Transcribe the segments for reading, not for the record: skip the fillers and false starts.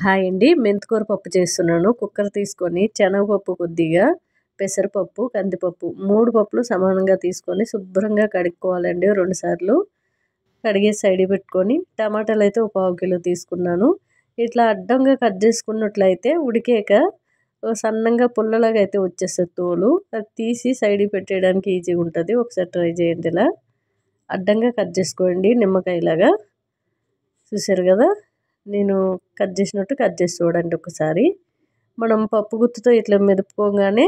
Hi అండి. మెంతికూర పప్పు చేస్తున్నాను. కుక్కర్ తీసుకొని శనగపప్పు కొద్దిగా, పెసరపప్పు, కందిపప్పు 3 పప్పులు సమానంగా తీసుకొని శుభ్రంగా కడుక్కోవాలండి 2 సార్లు. కడిగేసి సైడ్‌కి పెట్టుకొని టమాటాలు అయితే ఒక పావు కిలో తీసుకున్నాను. ఇట్లా అడ్డంగా కట్ చేసుకున్నట్లయితే ఉడికాక సన్నంగా పుల్లలాగా అయితే వచ్చేస్తది తోలు. అది తీసి సైడ్‌కి పెట్టేయడానికి ఈజీగా ఉంటుంది. ఒకసారి ట్రై చేయండి ఇలా. అడ్డంగా కట్ చేసుకోండి నిమ్మకాయలాగా. చూసారు కదా, నేను కట్ చేసినట్టు కట్ చేసి చూడండి ఒకసారి. మనం పప్పు గుత్తితో ఇట్లా మెదుపుకోగానే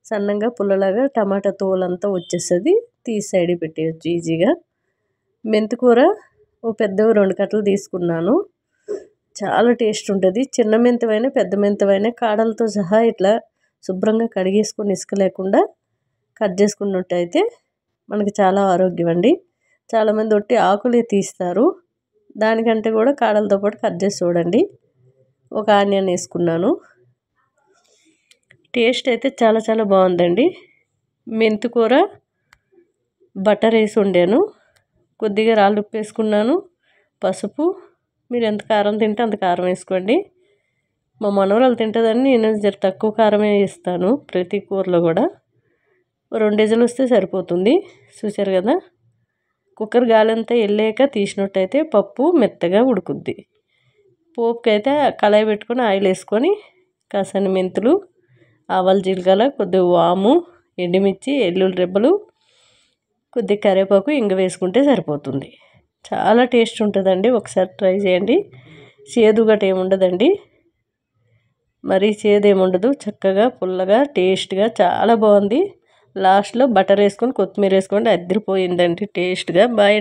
సన్నంగా పుల్లలాగా టమాటా తోలంతా వచ్చేస్తుంది. తీసి సైడ్కి పెట్టేయచ్చు ఈజీగా. మెంతికూర ఓ పెద్దవి 2 కట్టలు తీసుకున్నాను. చాలా టేస్ట్ ఉంటుంది. చిన్న మెంతవైనా పెద్ద మెంతవైనా కాడలతో సహా ఇట్లా శుభ్రంగా కడిగేసుకొని ఇసుక లేకుండా కట్ చేసుకున్నట్టయితే మనకి చాలా ఆరోగ్యం అండి. చాలామంది ఒట్టి ఆకులే తీస్తారు. దానికంటే కూడా కాడలతో పాటు కట్ చేసి చూడండి. ఒక ఆనియన్ వేసుకున్నాను. టేస్ట్ అయితే చాలా చాలా బాగుందండి. మెంతికూర బటర్ వేసి వండాను. కొద్దిగా రాళ్ళు ఉప్పు వేసుకున్నాను. పసుపు, మీరు ఎంత కారం తింటే అంత కారం వేసుకోండి. మా మనవరాలు తింటుందని నేను జర తక్కువ కారమే వేస్తాను ప్రతి కూరలో కూడా. 2 విజిల్లు వస్తే సరిపోతుంది. చూసారు కదా, కుక్కర్ గాలంతా వెళ్ళాక తీసినట్టయితే పప్పు మెత్తగా ఉడుకుద్ది. పోపుకైతే కళాయి పెట్టుకొని ఆయిల్ వేసుకొని కాసని మెంతులు, ఆవాలు, జీలకర్ర, కొద్దిగా వాము, ఎండుమిర్చి, ఎల్లుల్లి రెబ్బలు, కొద్దిగా కరివేపాకు, ఇంగ వేసుకుంటే సరిపోతుంది. చాలా టేస్ట్ ఉంటుందండి. ఒకసారి ట్రై చేయండి. చేదు గట్ట ఏముండదండి. మరీ చేదు ఏముండదు. చక్కగా పుల్లగా టేస్ట్గా చాలా బాగుంది. లాస్ట్లో బటర్ వేసుకొని కొత్తిమీర వేసుకోండి. అదిరిపోయిందండి టేస్ట్గా. బాయ్.